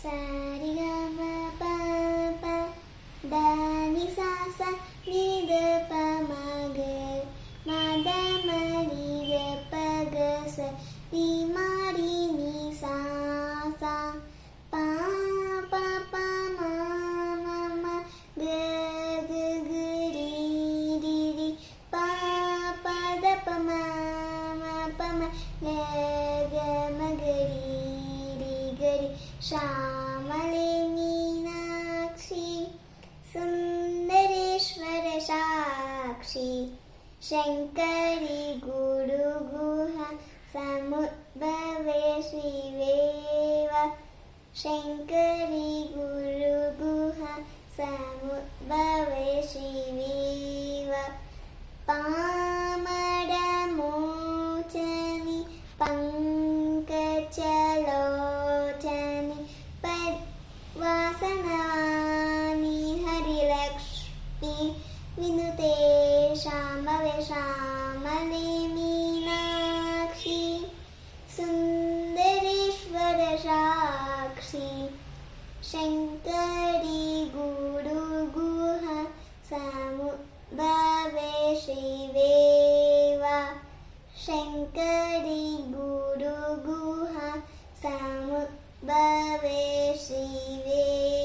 Sari gama pa pa da ni sa sa ni da pa ma ga ma da ma ni da pa ga sa ni ma ri ni sa sa pa pa pa ma ma ma ga ga ga ri ri ri pa pa da pa ma pa ma ga ga ma ga ri ri ga ri ശ്യാമളേ Meenakshi Sundareshwara Sakshi Shankari Guruguha സമുദ്ഭവേ ശ്രീവേവ Shankari Guruguha സമുദ്ഭവേ ശ്രീവേവ പാമരമോചനി പങ്കജലോചനി വാസനാനി Harilakshmi വിനുതേ ശാംഭവേ ശ്യാമളേ Meenakshi Sundareshwara Sakshi Shankari Guruguha സമുദ്ഭവേ ശ്രീവേവ Shankari Guruguha സമുദ്ഭവേ ശ്രീവേവ